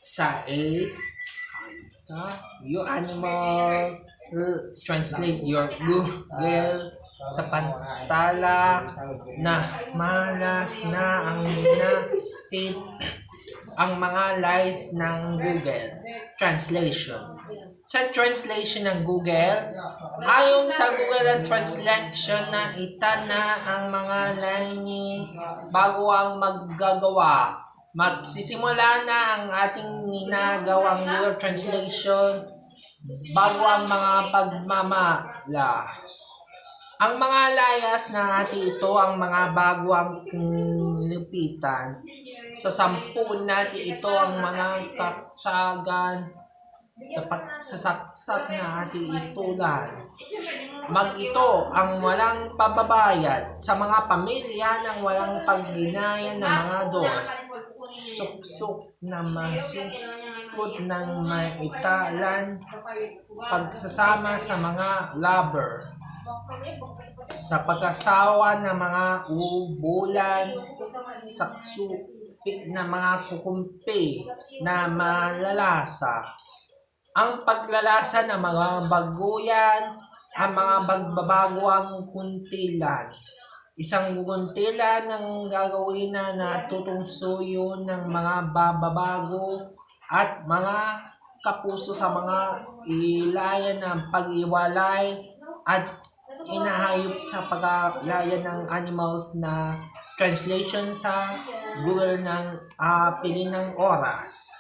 Sa A, you animal translate your Google sa pantala na malas na ang hinapit ang mga lies ng Google Translation. Sa translation ng Google, ayon sa Google Translation na itana ang mga line bago ang maggagawa. Magsisimula na ang ating ginagawang Google Translation bago ang mga pagmamala. Ang mga layas na ito ang mga bago ang lupitan. Sa 10 natin ito ang mga kaksagan sa pagsasaksak na ating itulan. Ito ang walang pababayad sa mga pamilya ng walang pagginayan ng mga dos. Suksok na masukot ng maitalan, pagsasama sa mga lover, sa pag-asawa ng mga ubulan, saksupik na mga kukumpi na malalasa, ang paglalasa ng mga baguyan, ang mga bagbabagoang kuntilan. Isang guguntilan ng gagawin na natutungsuyo ng mga bababago at mga kapuso sa mga ilayan ng pag-iwalay at inahayop sa pag-alayan ng animals na translation sa Google ng pili ng oras.